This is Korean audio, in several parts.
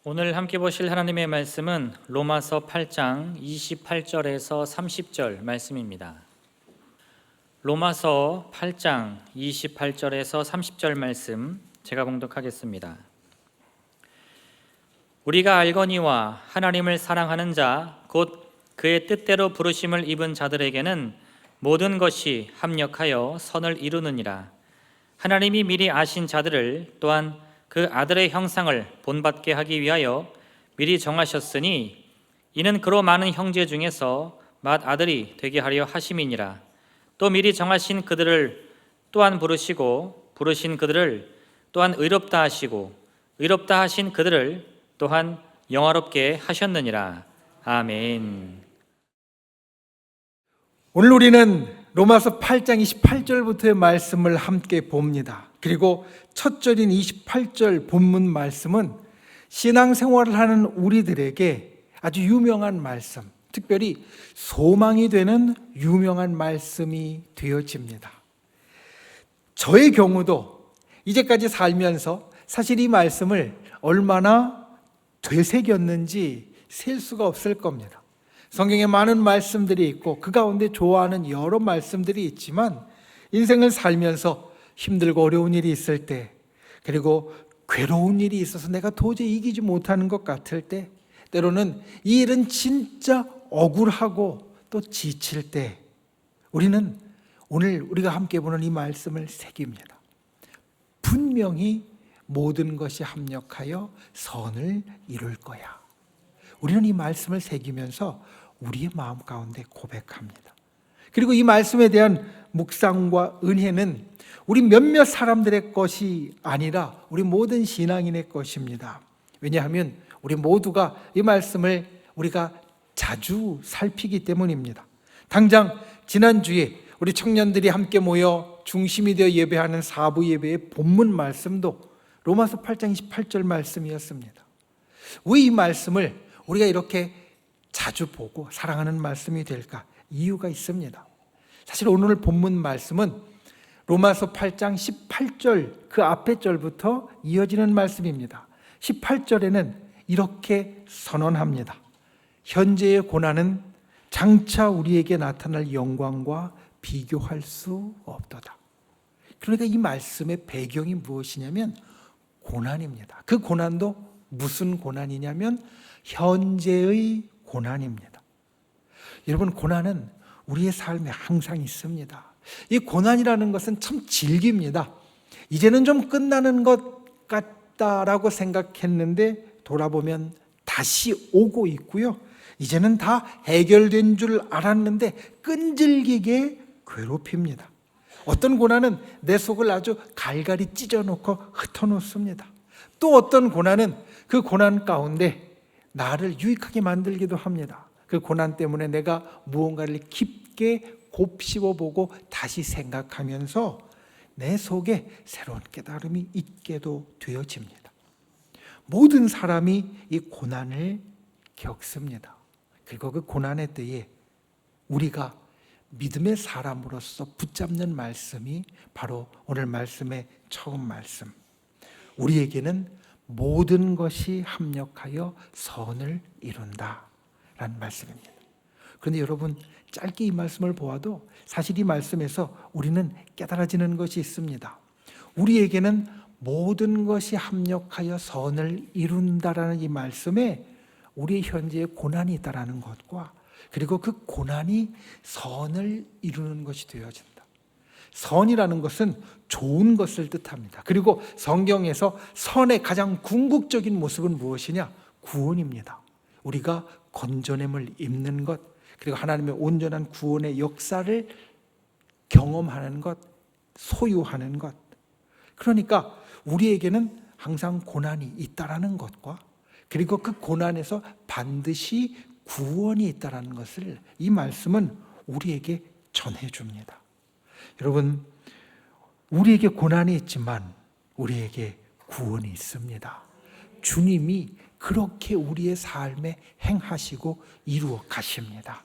오늘 함께 보실 하나님의 말씀은 로마서 8장 28절에서 30절 말씀입니다. 로마서 8장 28절에서 30절 말씀 제가 봉독하겠습니다. 우리가 알거니와 하나님을 사랑하는 자 곧 그의 뜻대로 부르심을 입은 자들에게는 모든 것이 합력하여 선을 이루느니라. 하나님이 미리 아신 자들을 또한 그 아들의 형상을 본받게 하기 위하여 미리 정하셨으니 이는 그로 많은 형제 중에서 맏아들이 되게 하려 하심이니라. 또 미리 정하신 그들을 또한 부르시고 부르신 그들을 또한 의롭다 하시고 의롭다 하신 그들을 또한 영화롭게 하셨느니라. 아멘. 오늘 우리는 로마서 8장 28절부터의 말씀을 함께 봅니다. 그리고 첫 절인 28절 본문 말씀은 신앙생활을 하는 우리들에게 아주 유명한 말씀, 특별히 소망이 되는 유명한 말씀이 되어집니다. 저의 경우도 이제까지 살면서 사실 이 말씀을 얼마나 되새겼는지 셀 수가 없을 겁니다. 성경에 많은 말씀들이 있고 그 가운데 좋아하는 여러 말씀들이 있지만 인생을 살면서 힘들고 어려운 일이 있을 때, 그리고 괴로운 일이 있어서 내가 도저히 이기지 못하는 것 같을 때, 때로는 이 일은 진짜 억울하고 또 지칠 때 우리는 오늘 우리가 함께 보는 이 말씀을 새깁니다. 분명히 모든 것이 합력하여 선을 이룰 거야. 우리는 이 말씀을 새기면서 우리의 마음 가운데 고백합니다. 그리고 이 말씀에 대한 묵상과 은혜는 우리 몇몇 사람들의 것이 아니라 우리 모든 신앙인의 것입니다. 왜냐하면 우리 모두가 이 말씀을 우리가 자주 살피기 때문입니다. 당장 지난주에 우리 청년들이 함께 모여 중심이 되어 예배하는 사부 예배의 본문 말씀도 로마서 8장 28절 말씀이었습니다. 왜 이 말씀을 우리가 이렇게 자주 보고 사랑하는 말씀이 될까? 이유가 있습니다. 사실 오늘 본문 말씀은 로마서 8장 18절 그 앞에 절부터 이어지는 말씀입니다. 18절에는 이렇게 선언합니다. 현재의 고난은 장차 우리에게 나타날 영광과 비교할 수 없도다. 그러니까 이 말씀의 배경이 무엇이냐면 고난입니다. 그 고난도 무슨 고난이냐면 현재의 고난입니다. 여러분, 고난은 우리의 삶에 항상 있습니다. 이 고난이라는 것은 참 질깁니다. 이제는 좀 끝나는 것 같다라고 생각했는데 돌아보면 다시 오고 있고요. 이제는 다 해결된 줄 알았는데 끈질기게 괴롭힙니다. 어떤 고난은 내 속을 아주 갈갈이 찢어놓고 흩어놓습니다. 또 어떤 고난은 그 고난 가운데 나를 유익하게 만들기도 합니다. 그 고난 때문에 내가 무언가를 깊게 곱씹어보고 다시 생각하면서 내 속에 새로운 깨달음이 있게도 되어집니다. 모든 사람이 이 고난을 겪습니다. 그리고 그 고난의 때에 우리가 믿음의 사람으로서 붙잡는 말씀이 바로 오늘 말씀의 처음 말씀. 우리에게는 모든 것이 합력하여 선을 이룬다 라는 말씀입니다. 그런데 여러분, 짧게 이 말씀을 보아도 사실 이 말씀에서 우리는 깨달아지는 것이 있습니다. 우리에게는 모든 것이 합력하여 선을 이룬다라는 이 말씀에 우리의 현재의 고난이 있다라는 것과 그리고 그 고난이 선을 이루는 것이 되어진다. 선이라는 것은 좋은 것을 뜻합니다. 그리고 성경에서 선의 가장 궁극적인 모습은 무엇이냐? 구원입니다. 우리가 건져냄을 입는 것, 그리고 하나님의 온전한 구원의 역사를 경험하는 것, 소유하는 것. 그러니까 우리에게는 항상 고난이 있다라는 것과 그리고 그 고난에서 반드시 구원이 있다라는 것을 이 말씀은 우리에게 전해줍니다. 여러분, 우리에게 고난이 있지만 우리에게 구원이 있습니다. 주님이 그렇게 우리의 삶에 행하시고 이루어 가십니다.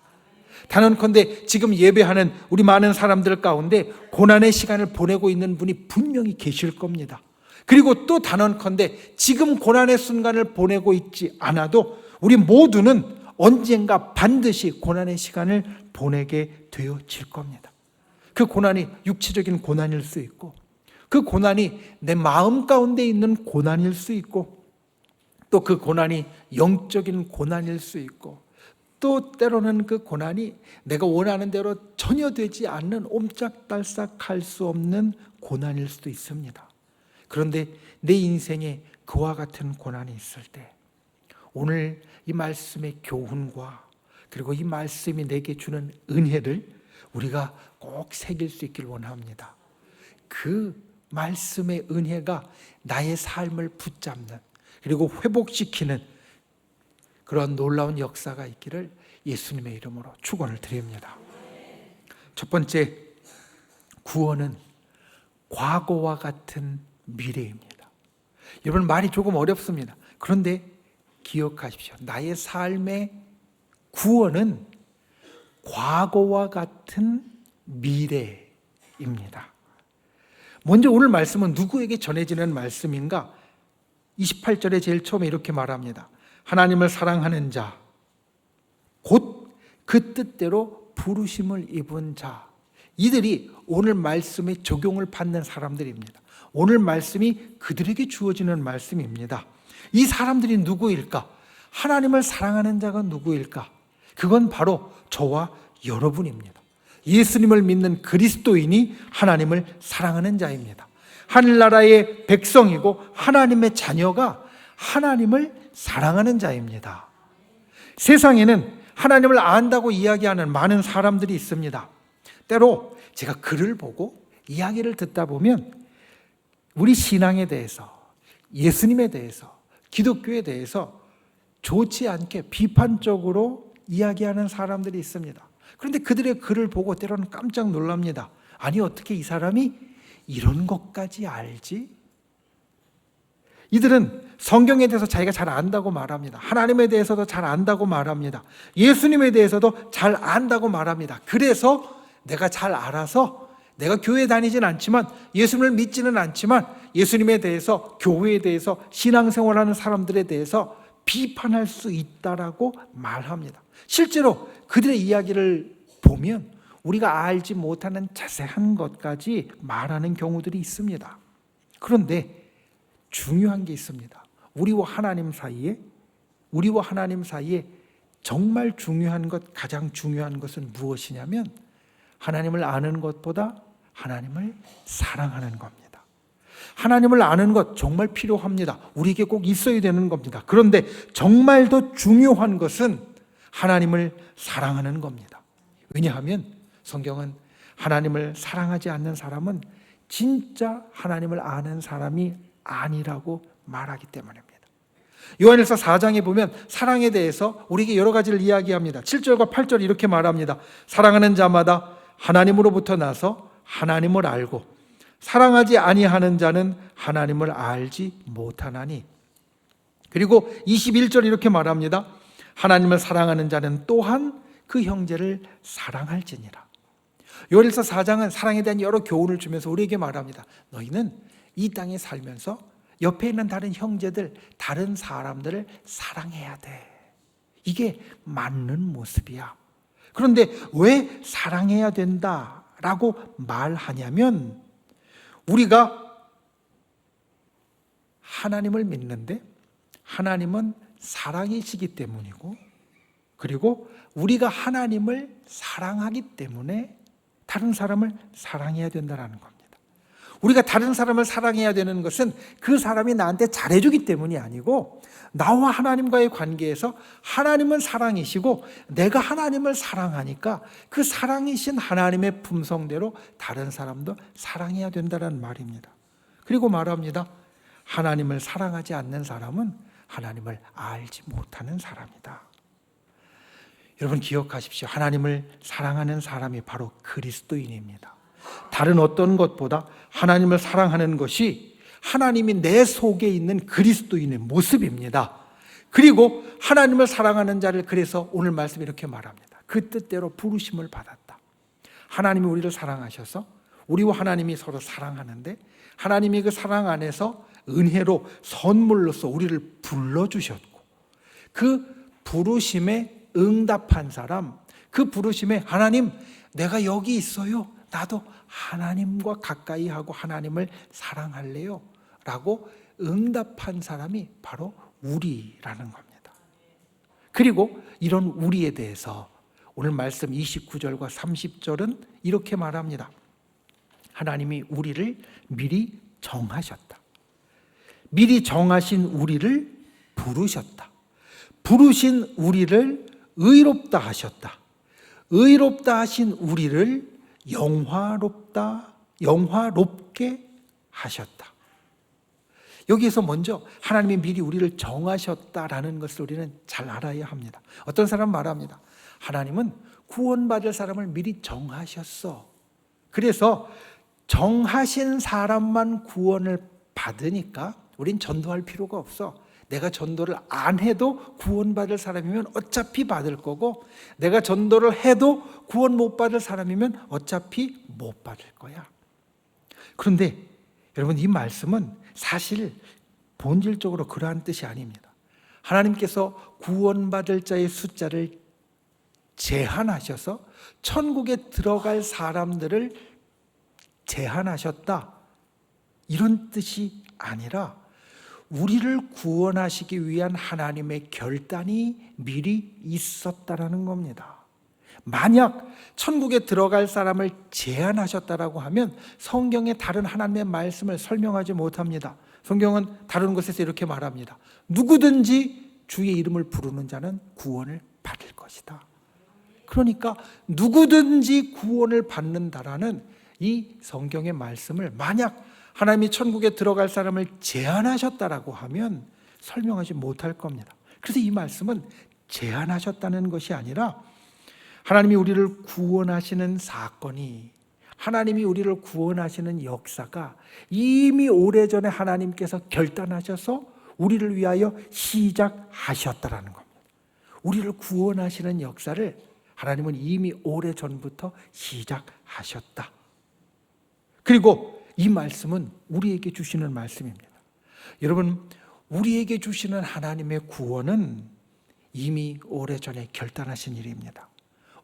단언컨대 지금 예배하는 우리 많은 사람들 가운데 고난의 시간을 보내고 있는 분이 분명히 계실 겁니다. 그리고 또 단언컨대 지금 고난의 순간을 보내고 있지 않아도 우리 모두는 언젠가 반드시 고난의 시간을 보내게 되어질 겁니다. 그 고난이 육체적인 고난일 수 있고, 그 고난이 내 마음 가운데 있는 고난일 수 있고, 또 그 고난이 영적인 고난일 수 있고, 또 때로는 그 고난이 내가 원하는 대로 전혀 되지 않는 옴짝달싹할 수 없는 고난일 수도 있습니다. 그런데 내 인생에 그와 같은 고난이 있을 때 오늘 이 말씀의 교훈과 그리고 이 말씀이 내게 주는 은혜를 우리가 꼭 새길 수 있길 원합니다. 그 말씀의 은혜가 나의 삶을 붙잡는 그리고 회복시키는 그런 놀라운 역사가 있기를 예수님의 이름으로 축원을 드립니다. 첫 번째, 구원은 과거와 같은 미래입니다. 여러분, 말이 조금 어렵습니다. 그런데 기억하십시오. 나의 삶의 구원은 과거와 같은 미래입니다. 먼저 오늘 말씀은 누구에게 전해지는 말씀인가? 28절에 제일 처음에 이렇게 말합니다. 하나님을 사랑하는 자, 곧 그 뜻대로 부르심을 입은 자, 이들이 오늘 말씀에 적용을 받는 사람들입니다. 오늘 말씀이 그들에게 주어지는 말씀입니다. 이 사람들이 누구일까? 하나님을 사랑하는 자가 누구일까? 그건 바로 저와 여러분입니다. 예수님을 믿는 그리스도인이 하나님을 사랑하는 자입니다. 하늘나라의 백성이고 하나님의 자녀가 하나님을 사랑하는 자입니다. 세상에는 하나님을 안다고 이야기하는 많은 사람들이 있습니다. 때로 제가 글을 보고 이야기를 듣다 보면 우리 신앙에 대해서, 예수님에 대해서, 기독교에 대해서 좋지 않게 비판적으로 이야기하는 사람들이 있습니다. 그런데 그들의 글을 보고 때로는 깜짝 놀랍니다. 아니, 어떻게 이 사람이 이런 것까지 알지? 이들은 성경에 대해서 자기가 잘 안다고 말합니다. 하나님에 대해서도 잘 안다고 말합니다. 예수님에 대해서도 잘 안다고 말합니다. 그래서 내가 잘 알아서 내가 교회 다니진 않지만, 예수님을 믿지는 않지만 예수님에 대해서, 교회에 대해서, 신앙생활하는 사람들에 대해서 비판할 수 있다라고 말합니다. 실제로 그들의 이야기를 보면 우리가 알지 못하는 자세한 것까지 말하는 경우들이 있습니다. 그런데 중요한 게 있습니다. 우리와 하나님 사이에 정말 중요한 것, 가장 중요한 것은 무엇이냐면 하나님을 아는 것보다 하나님을 사랑하는 겁니다. 하나님을 아는 것 정말 필요합니다. 우리에게 꼭 있어야 되는 겁니다. 그런데 정말 더 중요한 것은 하나님을 사랑하는 겁니다. 왜냐하면 성경은 하나님을 사랑하지 않는 사람은 진짜 하나님을 아는 사람이 아니라고 말하기 때문입니다. 요한일서 4장에 보면 사랑에 대해서 우리에게 여러 가지를 이야기합니다. 7절과 8절 이렇게 말합니다. 사랑하는 자마다 하나님으로부터 나서 하나님을 알고 사랑하지 아니하는 자는 하나님을 알지 못하나니. 그리고 21절 이렇게 말합니다. 하나님을 사랑하는 자는 또한 그 형제를 사랑할지니라. 요한일서 4장은 사랑에 대한 여러 교훈을 주면서 우리에게 말합니다. 너희는 이 땅에 살면서 옆에 있는 다른 형제들, 다른 사람들을 사랑해야 돼. 이게 맞는 모습이야. 그런데 왜 사랑해야 된다라고 말하냐면 우리가 하나님을 믿는데 하나님은 사랑이시기 때문이고, 그리고 우리가 하나님을 사랑하기 때문에 다른 사람을 사랑해야 된다는 겁니다. 우리가 다른 사람을 사랑해야 되는 것은 그 사람이 나한테 잘해주기 때문이 아니고, 나와 하나님과의 관계에서 하나님은 사랑이시고 내가 하나님을 사랑하니까 그 사랑이신 하나님의 품성대로 다른 사람도 사랑해야 된다는 말입니다. 그리고 말합니다. 하나님을 사랑하지 않는 사람은 하나님을 알지 못하는 사람이다. 여러분 기억하십시오. 하나님을 사랑하는 사람이 바로 그리스도인입니다. 다른 어떤 것보다 하나님을 사랑하는 것이 하나님이 내 속에 있는 그리스도인의 모습입니다. 그리고 하나님을 사랑하는 자를, 그래서 오늘 말씀 이렇게 말합니다. 그 뜻대로 부르심을 받았다. 하나님이 우리를 사랑하셔서 우리와 하나님이 서로 사랑하는데 하나님이 그 사랑 안에서 은혜로 선물로서 우리를 불러주셨고 그 부르심에 응답한 사람, 그 부르심에 하나님 내가 여기 있어요. 나도 하나님과 가까이 하고 하나님을 사랑할래요 라고 응답한 사람이 바로 우리라는 겁니다. 그리고 이런 우리에 대해서 오늘 말씀 29절과 30절은 이렇게 말합니다. 하나님이 우리를 미리 정하셨다. 미리 정하신 우리를 부르셨다. 부르신 우리를 의롭다 하셨다. 의롭다 하신 우리를 영화롭게 하셨다. 여기에서 먼저 하나님이 미리 우리를 정하셨다라는 것을 우리는 잘 알아야 합니다. 어떤 사람은 말합니다. 하나님은 구원받을 사람을 미리 정하셨어. 그래서 정하신 사람만 구원을 받으니까 우린 전도할 필요가 없어. 내가 전도를 안 해도 구원받을 사람이면 어차피 받을 거고 내가 전도를 해도 구원 못 받을 사람이면 어차피 못 받을 거야. 그런데 여러분 이 말씀은 사실 본질적으로 그러한 뜻이 아닙니다. 하나님께서 구원받을 자의 숫자를 제한하셔서 천국에 들어갈 사람들을 제한하셨다. 이런 뜻이 아니라 우리를 구원하시기 위한 하나님의 결단이 미리 있었다라는 겁니다. 만약 천국에 들어갈 사람을 제한하셨다라고 하면 성경의 다른 하나님의 말씀을 설명하지 못합니다. 성경은 다른 곳에서 이렇게 말합니다. 누구든지 주의 이름을 부르는 자는 구원을 받을 것이다. 그러니까 누구든지 구원을 받는다라는 이 성경의 말씀을 만약 하나님이 천국에 들어갈 사람을 제한하셨다라고 하면 설명하지 못할 겁니다. 그래서 이 말씀은 제한하셨다는 것이 아니라 하나님이 우리를 구원하시는 사건이, 하나님이 우리를 구원하시는 역사가 이미 오래전에 하나님께서 결단하셔서 우리를 위하여 시작하셨다라는 겁니다. 우리를 구원하시는 역사를 하나님은 이미 오래전부터 시작하셨다. 그리고 이 말씀은 우리에게 주시는 말씀입니다. 여러분, 우리에게 주시는 하나님의 구원은 이미 오래전에 결단하신 일입니다.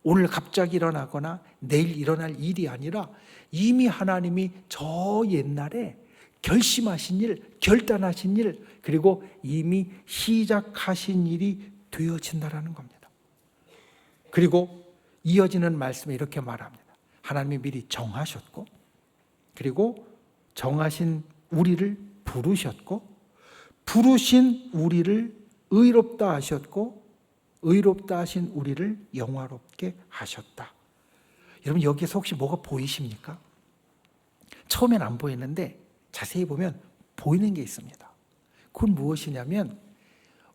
오늘 갑자기 일어나거나 내일 일어날 일이 아니라 이미 하나님이 저 옛날에 결심하신 일, 결단하신 일, 그리고 이미 시작하신 일이 되어진다라는 겁니다. 그리고 이어지는 말씀에 이렇게 말합니다. 하나님이 미리 정하셨고 그리고 정하신 우리를 부르셨고 부르신 우리를 의롭다 하셨고 의롭다 하신 우리를 영화롭게 하셨다. 여러분 여기에서 혹시 뭐가 보이십니까? 처음엔 안 보이는데 자세히 보면 보이는 게 있습니다. 그건 무엇이냐면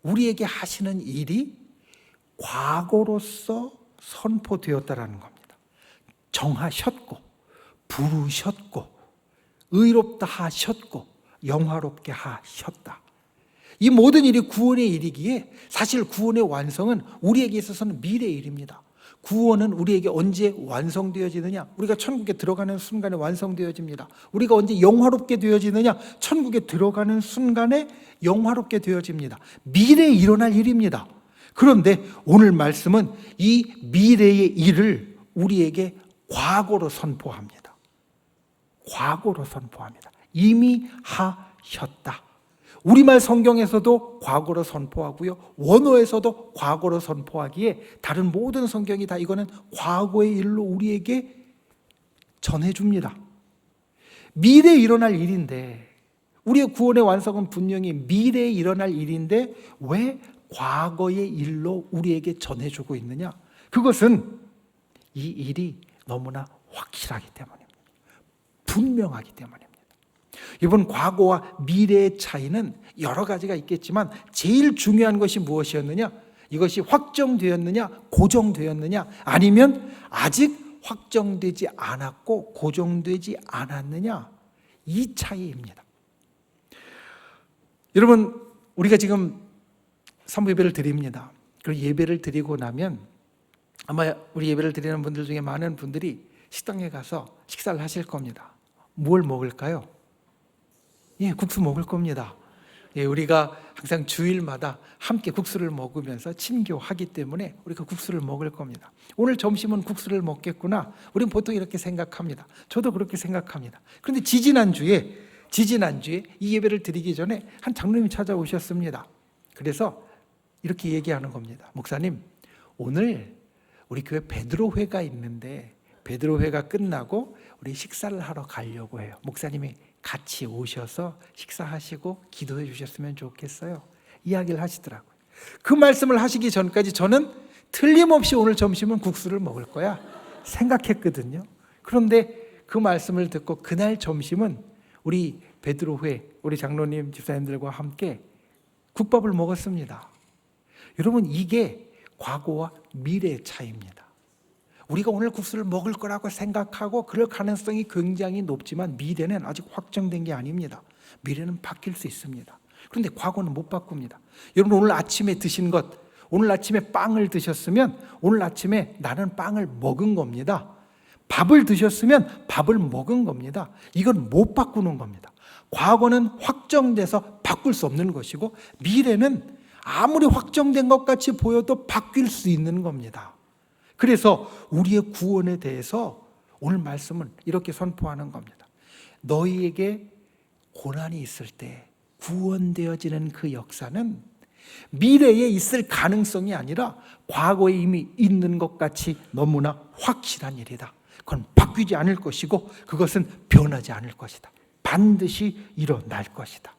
우리에게 하시는 일이 과거로서 선포되었다라는 겁니다. 정하셨고 부르셨고 의롭다 하셨고 영화롭게 하셨다. 이 모든 일이 구원의 일이기에 사실 구원의 완성은 우리에게 있어서는 미래의 일입니다. 구원은 우리에게 언제 완성되어지느냐? 우리가 천국에 들어가는 순간에 완성되어집니다. 우리가 언제 영화롭게 되어지느냐? 천국에 들어가는 순간에 영화롭게 되어집니다. 미래에 일어날 일입니다. 그런데 오늘 말씀은 이 미래의 일을 우리에게 과거로 선포합니다. 과거로 선포합니다. 이미 하셨다. 우리말 성경에서도 과거로 선포하고요. 원어에서도 과거로 선포하기에 다른 모든 성경이 다 이거는 과거의 일로 우리에게 전해줍니다. 미래에 일어날 일인데 우리의 구원의 완성은 분명히 미래에 일어날 일인데 왜 과거의 일로 우리에게 전해주고 있느냐? 그것은 이 일이 너무나 확실하기 때문입니다. 분명하기 때문입니다. 이번 과거와 미래의 차이는 여러 가지가 있겠지만 제일 중요한 것이 무엇이었느냐? 이것이 확정되었느냐? 고정되었느냐? 아니면 아직 확정되지 않았고 고정되지 않았느냐? 이 차이입니다. 여러분, 우리가 지금 선부 예배를 드립니다. 그리고 예배를 드리고 나면 아마 우리 예배를 드리는 분들 중에 많은 분들이 식당에 가서 식사를 하실 겁니다. 뭘 먹을까요? 예, 국수 먹을 겁니다. 예, 우리가 항상 주일마다 함께 국수를 먹으면서 친교하기 때문에 우리가 국수를 먹을 겁니다. 오늘 점심은 국수를 먹겠구나. 우리는 보통 이렇게 생각합니다. 저도 그렇게 생각합니다. 그런데 지지난주에 이 예배를 드리기 전에 한 장로님이 찾아오셨습니다. 그래서 이렇게 얘기하는 겁니다. 목사님, 오늘 우리 교회 베드로회가 있는데 베드로회가 끝나고 우리 식사를 하러 가려고 해요. 목사님이 같이 오셔서 식사하시고 기도해 주셨으면 좋겠어요. 이야기를 하시더라고요. 그 말씀을 하시기 전까지 저는 틀림없이 오늘 점심은 국수를 먹을 거야 생각했거든요. 그런데 그 말씀을 듣고 그날 점심은 우리 베드로회, 우리 장로님 집사님들과 함께 국밥을 먹었습니다. 여러분, 이게 과거와 미래의 차이입니다. 우리가 오늘 국수를 먹을 거라고 생각하고 그럴 가능성이 굉장히 높지만 미래는 아직 확정된 게 아닙니다. 미래는 바뀔 수 있습니다. 그런데 과거는 못 바꿉니다. 여러분, 오늘 아침에 드신 것, 오늘 아침에 빵을 드셨으면 오늘 아침에 나는 빵을 먹은 겁니다. 밥을 드셨으면 밥을 먹은 겁니다. 이건 못 바꾸는 겁니다. 과거는 확정돼서 바꿀 수 없는 것이고 미래는 아무리 확정된 것 같이 보여도 바뀔 수 있는 겁니다. 그래서 우리의 구원에 대해서 오늘 말씀은 이렇게 선포하는 겁니다. 너희에게 고난이 있을 때 구원되어지는 그 역사는 미래에 있을 가능성이 아니라 과거에 이미 있는 것 같이 너무나 확실한 일이다. 그건 바뀌지 않을 것이고 그것은 변하지 않을 것이다. 반드시 일어날 것이다.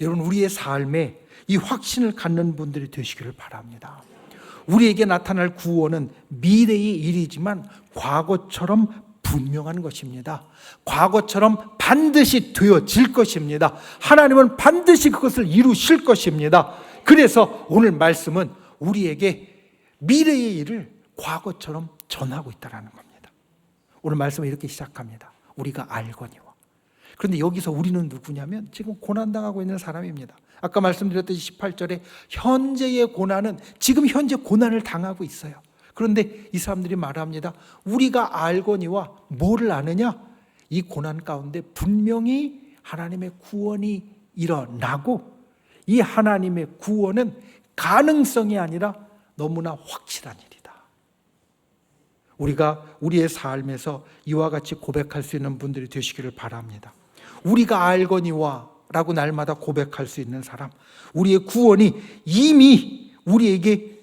여러분, 우리의 삶에 이 확신을 갖는 분들이 되시기를 바랍니다. 우리에게 나타날 구원은 미래의 일이지만 과거처럼 분명한 것입니다. 과거처럼 반드시 되어질 것입니다. 하나님은 반드시 그것을 이루실 것입니다. 그래서 오늘 말씀은 우리에게 미래의 일을 과거처럼 전하고 있다는 겁니다. 오늘 말씀은 이렇게 시작합니다. 우리가 알거니와. 그런데 여기서 우리는 누구냐면 지금 고난당하고 있는 사람입니다. 아까 말씀드렸듯이 18절에 현재의 고난은 지금 현재 고난을 당하고 있어요. 그런데 이 사람들이 말합니다. 우리가 알거니와 뭐를 아느냐? 이 고난 가운데 분명히 하나님의 구원이 일어나고 이 하나님의 구원은 가능성이 아니라 너무나 확실한 일이다. 우리가 우리의 삶에서 이와 같이 고백할 수 있는 분들이 되시기를 바랍니다. 우리가 알거니와 라고 날마다 고백할 수 있는 사람, 우리의 구원이 이미 우리에게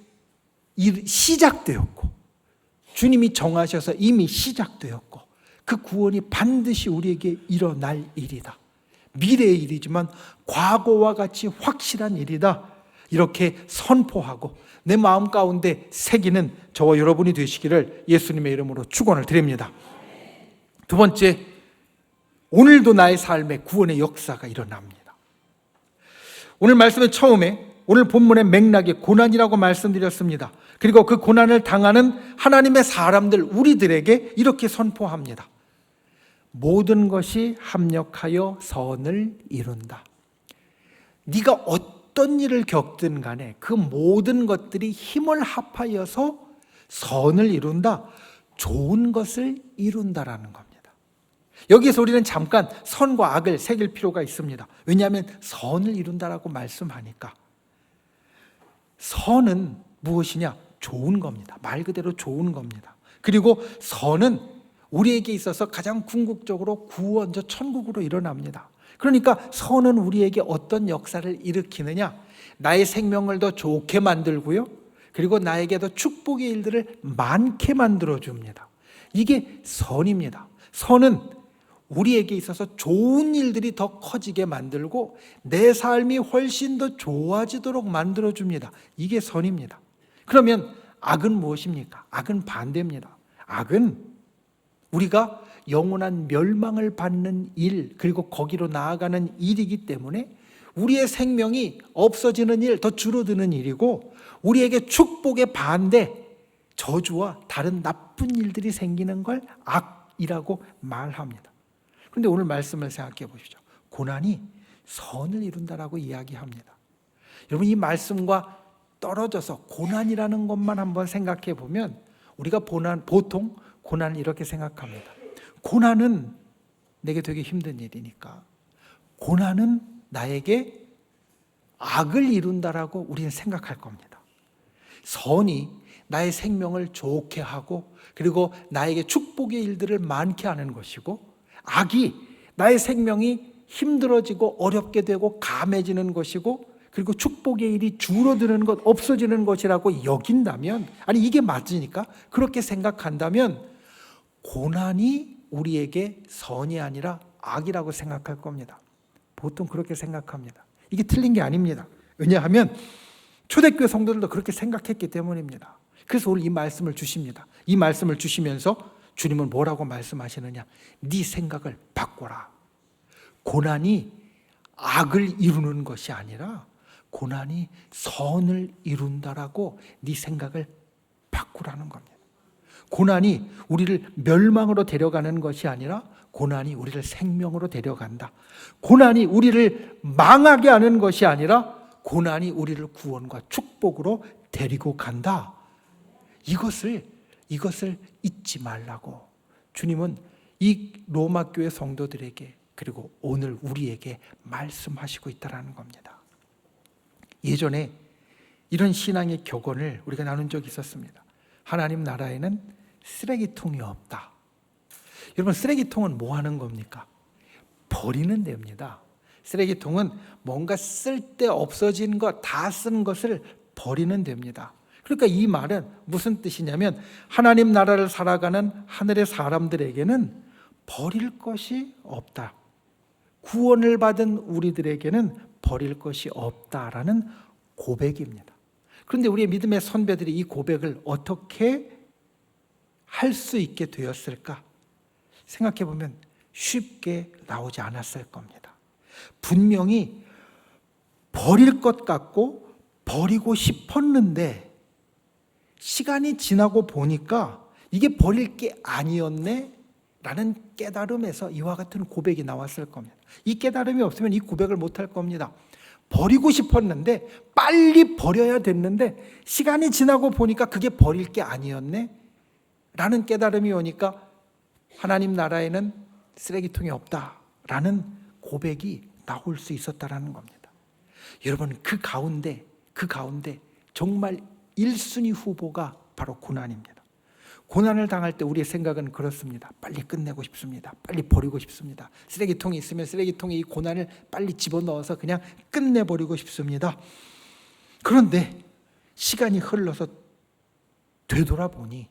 시작되었고 주님이 정하셔서 이미 시작되었고 그 구원이 반드시 우리에게 일어날 일이다. 미래의 일이지만 과거와 같이 확실한 일이다. 이렇게 선포하고 내 마음 가운데 새기는 저와 여러분이 되시기를 예수님의 이름으로 축원을 드립니다. 두 번째, 오늘도 나의 삶에 구원의 역사가 일어납니다. 오늘 말씀의 처음에 오늘 본문의 맥락에 고난이라고 말씀드렸습니다. 그리고 그 고난을 당하는 하나님의 사람들 우리들에게 이렇게 선포합니다. 모든 것이 합력하여 선을 이룬다. 네가 어떤 일을 겪든 간에 그 모든 것들이 힘을 합하여서 선을 이룬다. 좋은 것을 이룬다라는 겁니다. 여기에서 우리는 잠깐 선과 악을 새길 필요가 있습니다. 왜냐하면 선을 이룬다라고 말씀하니까 선은 무엇이냐? 좋은 겁니다. 말 그대로 좋은 겁니다. 그리고 선은 우리에게 있어서 가장 궁극적으로 구원, 저 천국으로 일어납니다. 그러니까 선은 우리에게 어떤 역사를 일으키느냐? 나의 생명을 더 좋게 만들고요. 그리고 나에게 더 축복의 일들을 많게 만들어줍니다. 이게 선입니다. 선은 우리에게 있어서 좋은 일들이 더 커지게 만들고 내 삶이 훨씬 더 좋아지도록 만들어줍니다. 이게 선입니다. 그러면 악은 무엇입니까? 악은 반대입니다. 악은 우리가 영원한 멸망을 받는 일, 그리고 거기로 나아가는 일이기 때문에 우리의 생명이 없어지는 일, 더 줄어드는 일이고 우리에게 축복의 반대, 저주와 다른 나쁜 일들이 생기는 걸 악이라고 말합니다. 그런데 오늘 말씀을 생각해 보시죠. 고난이 선을 이룬다라고 이야기합니다. 여러분, 이 말씀과 떨어져서 고난이라는 것만 한번 생각해 보면 우리가 보통 고난을 이렇게 생각합니다. 고난은 내게 되게 힘든 일이니까 고난은 나에게 악을 이룬다라고 우리는 생각할 겁니다. 선이 나의 생명을 좋게 하고 그리고 나에게 축복의 일들을 많게 하는 것이고 악이 나의 생명이 힘들어지고 어렵게 되고 감해지는 것이고 그리고 축복의 일이 줄어드는 것, 없어지는 것이라고 여긴다면, 아니 이게 맞으니까 그렇게 생각한다면 고난이 우리에게 선이 아니라 악이라고 생각할 겁니다. 보통 그렇게 생각합니다. 이게 틀린 게 아닙니다. 왜냐하면 초대교회 성도들도 그렇게 생각했기 때문입니다. 그래서 오늘 이 말씀을 주십니다. 이 말씀을 주시면서 주님은 뭐라고 말씀하시느냐? 네 생각을 바꿔라. 고난이 악을 이루는 것이 아니라 고난이 선을 이룬다라고 네 생각을 바꾸라는 겁니다. 고난이 우리를 멸망으로 데려가는 것이 아니라 고난이 우리를 생명으로 데려간다. 고난이 우리를 망하게 하는 것이 아니라 고난이 우리를 구원과 축복으로 데리고 간다. 이것을 잊지 말라고 주님은 이 로마 교회 성도들에게 그리고 오늘 우리에게 말씀하시고 있다는 겁니다. 예전에 이런 신앙의 격언을 우리가 나눈 적이 있었습니다. 하나님 나라에는 쓰레기통이 없다. 여러분, 쓰레기통은 뭐 하는 겁니까? 버리는 데입니다. 쓰레기통은 뭔가 쓸데 없어진 것, 다 쓴 것을 버리는 데입니다. 그러니까 이 말은 무슨 뜻이냐면 하나님 나라를 살아가는 하늘의 사람들에게는 버릴 것이 없다. 구원을 받은 우리들에게는 버릴 것이 없다라는 고백입니다. 그런데 우리의 믿음의 선배들이 이 고백을 어떻게 할 수 있게 되었을까? 생각해 보면 쉽게 나오지 않았을 겁니다. 분명히 버릴 것 같고 버리고 싶었는데 시간이 지나고 보니까 이게 버릴 게 아니었네 라는 깨달음에서 이와 같은 고백이 나왔을 겁니다. 이 깨달음이 없으면 이 고백을 못할 겁니다. 버리고 싶었는데 빨리 버려야 됐는데 시간이 지나고 보니까 그게 버릴 게 아니었네 라는 깨달음이 오니까 하나님 나라에는 쓰레기통이 없다라는 고백이 나올 수 있었다라는 겁니다. 여러분, 그 가운데 정말 1순위 후보가 바로 고난입니다. 고난을 당할 때 우리의 생각은 그렇습니다. 빨리 끝내고 싶습니다. 빨리 버리고 싶습니다. 쓰레기통이 있으면 쓰레기통에 이 고난을 빨리 집어넣어서 그냥 끝내버리고 싶습니다. 그런데 시간이 흘러서 되돌아보니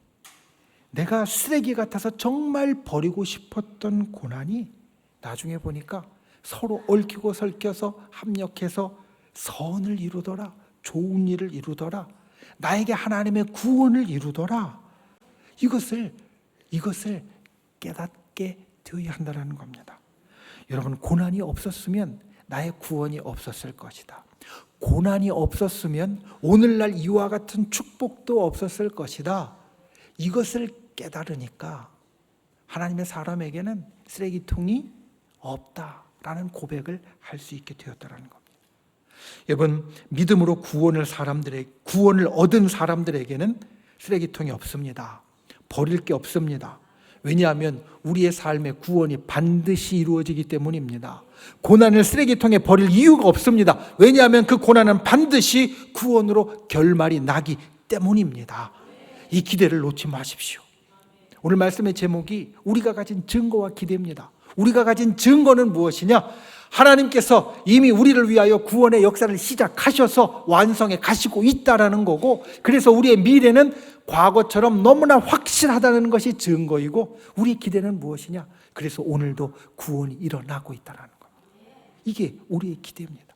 내가 쓰레기 같아서 정말 버리고 싶었던 고난이 나중에 보니까 서로 얽히고 설켜서 합력해서 선을 이루더라. 좋은 일을 이루더라. 나에게 하나님의 구원을 이루더라. 이것을 깨닫게 되어야 한다는 겁니다. 여러분, 고난이 없었으면 나의 구원이 없었을 것이다. 고난이 없었으면 오늘날 이와 같은 축복도 없었을 것이다. 이것을 깨달으니까 하나님의 사람에게는 쓰레기통이 없다라는 고백을 할 수 있게 되었다는 겁니다. 여러분, 믿음으로 구원을 얻은 사람들에게는 쓰레기통이 없습니다. 버릴 게 없습니다. 왜냐하면 우리의 삶의 구원이 반드시 이루어지기 때문입니다. 고난을 쓰레기통에 버릴 이유가 없습니다. 왜냐하면 그 고난은 반드시 구원으로 결말이 나기 때문입니다. 이 기대를 놓지 마십시오. 오늘 말씀의 제목이 우리가 가진 증거와 기대입니다. 우리가 가진 증거는 무엇이냐? 하나님께서 이미 우리를 위하여 구원의 역사를 시작하셔서 완성해 가시고 있다라는 거고, 그래서 우리의 미래는 과거처럼 너무나 확실하다는 것이 증거이고, 우리 기대는 무엇이냐? 그래서 오늘도 구원이 일어나고 있다라는 겁니다. 이게 우리의 기대입니다.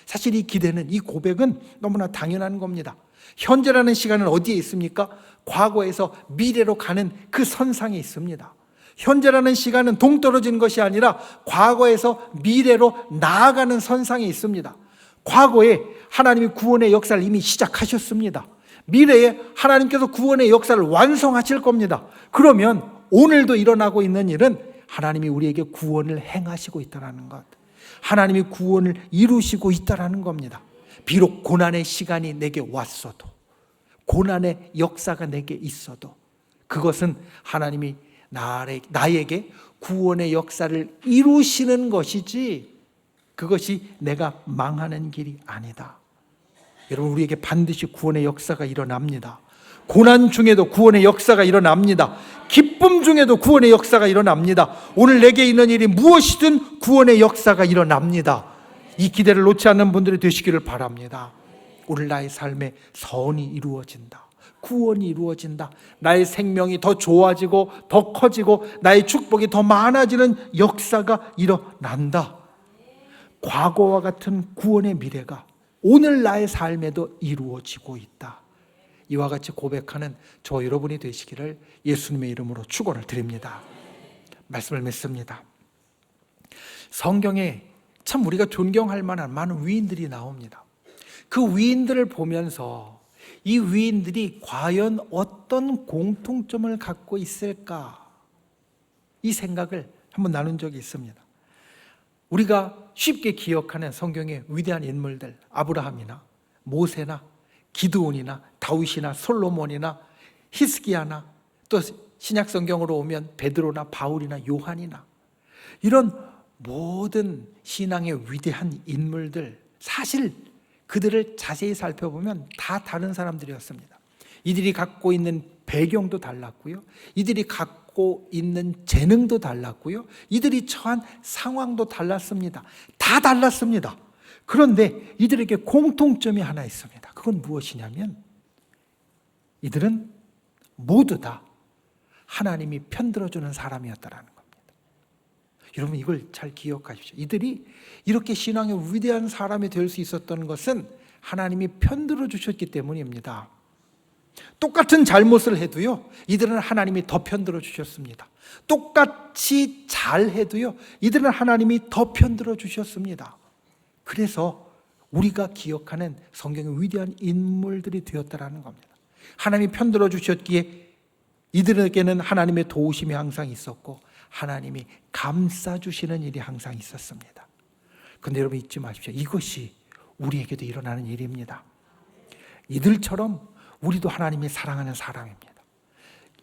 사실 이 기대는, 이 고백은 너무나 당연한 겁니다. 현재라는 시간은 어디에 있습니까? 과거에서 미래로 가는 그 선상에 있습니다. 현재라는 시간은 동떨어진 것이 아니라 과거에서 미래로 나아가는 선상에 있습니다. 과거에 하나님이 구원의 역사를 이미 시작하셨습니다. 미래에 하나님께서 구원의 역사를 완성하실 겁니다. 그러면 오늘도 일어나고 있는 일은 하나님이 우리에게 구원을 행하시고 있다는 것, 하나님이 구원을 이루시고 있다는 겁니다. 비록 고난의 시간이 내게 왔어도, 고난의 역사가 내게 있어도, 그것은 하나님이 나에게 구원의 역사를 이루시는 것이지 그것이 내가 망하는 길이 아니다. 여러분, 우리에게 반드시 구원의 역사가 일어납니다. 고난 중에도 구원의 역사가 일어납니다. 기쁨 중에도 구원의 역사가 일어납니다. 오늘 내게 있는 일이 무엇이든 구원의 역사가 일어납니다. 이 기대를 놓지 않는 분들이 되시기를 바랍니다. 오늘 나의 삶에 선이 이루어진다. 구원이 이루어진다. 나의 생명이 더 좋아지고 더 커지고 나의 축복이 더 많아지는 역사가 일어난다. 과거와 같은 구원의 미래가 오늘 나의 삶에도 이루어지고 있다. 이와 같이 고백하는 저 여러분이 되시기를 예수님의 이름으로 축원을 드립니다. 말씀을 맺습니다. 성경에 참 우리가 존경할 만한 많은 위인들이 나옵니다. 그 위인들을 보면서 이 위인들이 과연 어떤 공통점을 갖고 있을까? 이 생각을 한번 나눈 적이 있습니다. 우리가 쉽게 기억하는 성경의 위대한 인물들, 아브라함이나 모세나 기드온이나 다윗이나 솔로몬이나 히스기야나 또 신약 성경으로 오면 베드로나 바울이나 요한이나 이런 모든 신앙의 위대한 인물들, 사실 그들을 자세히 살펴보면 다 다른 사람들이었습니다. 이들이 갖고 있는 배경도 달랐고요, 이들이 갖고 있는 재능도 달랐고요, 이들이 처한 상황도 달랐습니다. 다 달랐습니다. 그런데 이들에게 공통점이 하나 있습니다. 그건 무엇이냐면 이들은 모두 다 하나님이 편들어주는 사람이었다라는 겁니다. 여러분, 이걸 잘 기억하십시오. 이들이 이렇게 신앙의 위대한 사람이 될 수 있었던 것은 하나님이 편들어 주셨기 때문입니다. 똑같은 잘못을 해도요, 이들은 하나님이 더 편들어 주셨습니다. 똑같이 잘해도요, 이들은 하나님이 더 편들어 주셨습니다. 그래서 우리가 기억하는 성경의 위대한 인물들이 되었다라는 겁니다. 하나님이 편들어 주셨기에 이들에게는 하나님의 도우심이 항상 있었고 하나님이 감싸주시는 일이 항상 있었습니다. 그런데 여러분, 잊지 마십시오. 이것이 우리에게도 일어나는 일입니다. 이들처럼 우리도 하나님이 사랑하는 사람입니다.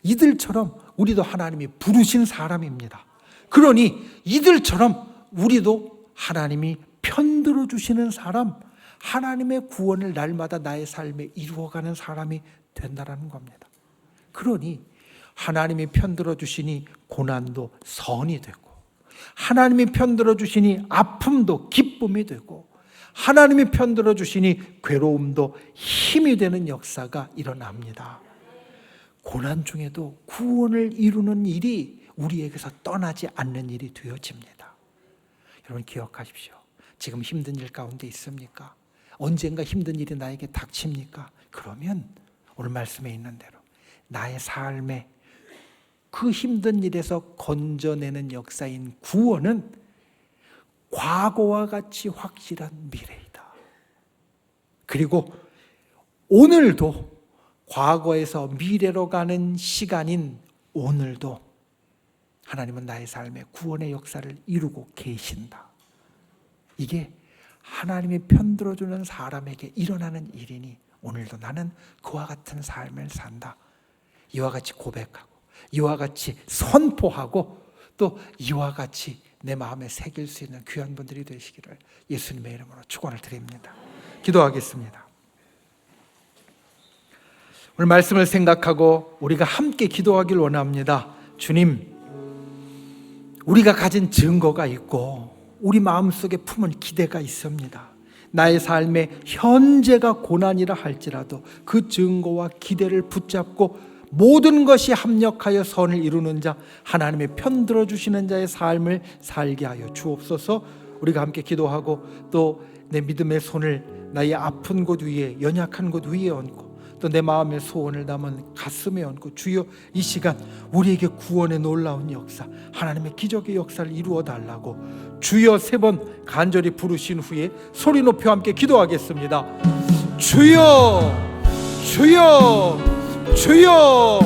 이들처럼 우리도 하나님이 부르신 사람입니다. 그러니 이들처럼 우리도 하나님이 편들어 주시는 사람, 하나님의 구원을 날마다 나의 삶에 이루어가는 사람이 된다라는 겁니다. 그러니 하나님이 편들어 주시니 고난도 선이 되고, 하나님이 편들어 주시니 아픔도 기쁨이 되고, 하나님이 편들어 주시니 괴로움도 힘이 되는 역사가 일어납니다. 고난 중에도 구원을 이루는 일이 우리에게서 떠나지 않는 일이 되어집니다. 여러분, 기억하십시오. 지금 힘든 일 가운데 있습니까? 언젠가 힘든 일이 나에게 닥칩니까? 그러면 오늘 말씀에 있는 대로 나의 삶에 그 힘든 일에서 건져내는 역사인 구원은 과거와 같이 확실한 미래이다. 그리고 오늘도 과거에서 미래로 가는 시간인 오늘도 하나님은 나의 삶에 구원의 역사를 이루고 계신다. 이게 하나님이 편들어주는 사람에게 일어나는 일이니 오늘도 나는 그와 같은 삶을 산다. 이와 같이 고백하고, 이와 같이 선포하고, 또 이와 같이 내 마음에 새길 수 있는 귀한 분들이 되시기를 예수님의 이름으로 축원을 드립니다. 기도하겠습니다. 오늘 말씀을 생각하고 우리가 함께 기도하길 원합니다. 주님, 우리가 가진 증거가 있고 우리 마음속에 품은 기대가 있습니다. 나의 삶에 현재가 고난이라 할지라도 그 증거와 기대를 붙잡고 모든 것이 합력하여 선을 이루는 자, 하나님의 편들어 주시는 자의 삶을 살게 하여 주옵소서. 우리가 함께 기도하고 또 내 믿음의 손을 나의 아픈 곳 위에, 연약한 곳 위에 얹고 또 내 마음의 소원을 담은 가슴에 얹고, 주여 이 시간 우리에게 구원의 놀라운 역사, 하나님의 기적의 역사를 이루어 달라고 주여 3번 간절히 부르신 후에 소리 높여 함께 기도하겠습니다. 주여, 주여, 주여.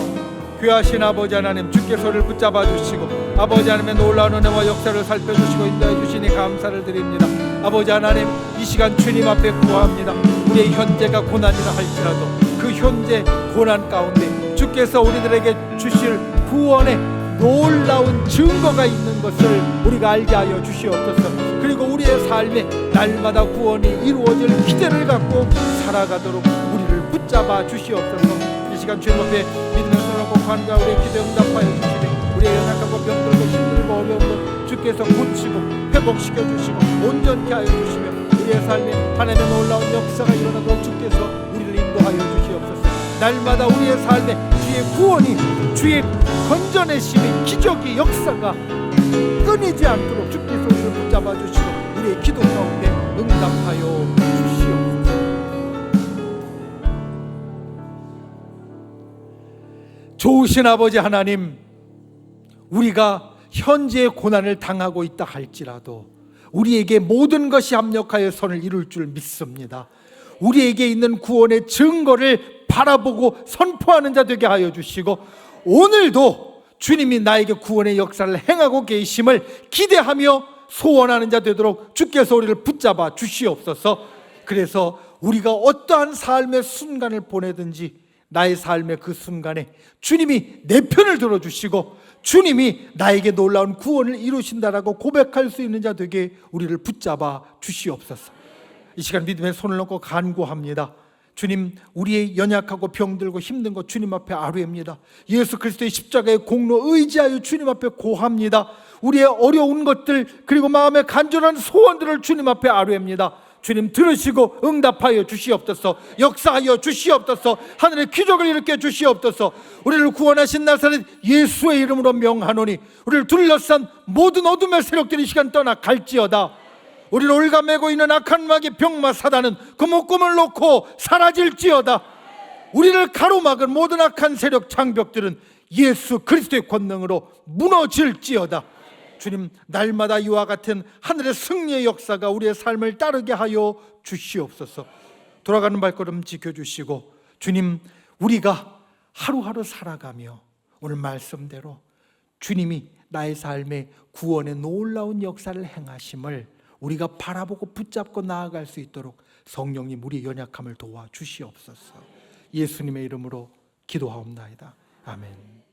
귀하신 아버지 하나님, 주께 손을 붙잡아 주시고 아버지 하나님의 놀라운 은혜와 역사를 살펴주시고 인도해 주시니 감사를 드립니다. 아버지 하나님, 이 시간 주님 앞에 구합니다. 우리의 현재가 고난이라 할지라도 그 현재 고난 가운데 주께 주께서 우리들에게 주실 구원의 놀라운 증거가 있는 것을 우리가 알게 하여 주시옵소서. 그리고 우리의 삶에 날마다 구원이 이루어질 기대를 갖고 살아가도록 우리를 붙잡아 주시옵소서. 이 시간 주님 앞에 믿음의 손을 놓고 간과 우리의 기도에 응답하여 주시되 우리의 연약하고 병들고 힘들고 어려운 것 주께서 고치고 회복시켜 주시고 온전케 하여 주시며 우리의 삶에 하나님의 놀라운 역사가 일어나도록 주께서 우리를 인도하여 주시옵소서. 날마다 우리의 삶에 주의 구원이, 주의 건져내심의 기적의 역사가 끊이지 않도록 주께서 우리를 붙잡아 주시고 우리의 기도 가운데 응답하여 주시옵소서. 좋으신 아버지 하나님, 우리가 현재의 고난을 당하고 있다 할지라도 우리에게 모든 것이 합력하여 선을 이룰 줄 믿습니다. 우리에게 있는 구원의 증거를 바라보고 선포하는 자 되게 하여 주시고 오늘도 주님이 나에게 구원의 역사를 행하고 계심을 기대하며 소원하는 자 되도록 주께서 우리를 붙잡아 주시옵소서. 그래서 우리가 어떠한 삶의 순간을 보내든지 나의 삶의 그 순간에 주님이 내 편을 들어주시고 주님이 나에게 놀라운 구원을 이루신다라고 고백할 수 있는 자 되게 우리를 붙잡아 주시옵소서. 이 시간 믿음의 손을 놓고 간구합니다. 주님, 우리의 연약하고 병들고 힘든 것 주님 앞에 아뢰입니다. 예수 그리스도의 십자가의 공로 의지하여 주님 앞에 고합니다. 우리의 어려운 것들 그리고 마음의 간절한 소원들을 주님 앞에 아뢰입니다. 주님 들으시고 응답하여 주시옵소서. 역사하여 주시옵소서. 하늘의 기적을 일으켜 주시옵소서. 우리를 구원하신 나사렛 예수의 이름으로 명하노니 우리를 둘러싼 모든 어둠의 세력들이 이 시간 떠나 갈지어다. 우리를 올가매고 있는 악한 마귀 병마 사단은 그 목숨을 놓고 사라질지어다. 우리를 가로막은 모든 악한 세력 장벽들은 예수 그리스도의 권능으로 무너질지어다. 주님, 날마다 이와 같은 하늘의 승리의 역사가 우리의 삶을 따르게 하여 주시옵소서. 돌아가는 발걸음 지켜주시고 주님, 우리가 하루하루 살아가며 오늘 말씀대로 주님이 나의 삶에 구원의 놀라운 역사를 행하심을 우리가 바라보고 붙잡고 나아갈 수 있도록 성령님 우리의 연약함을 도와 주시옵소서. 예수님의 이름으로 기도하옵나이다. 아멘.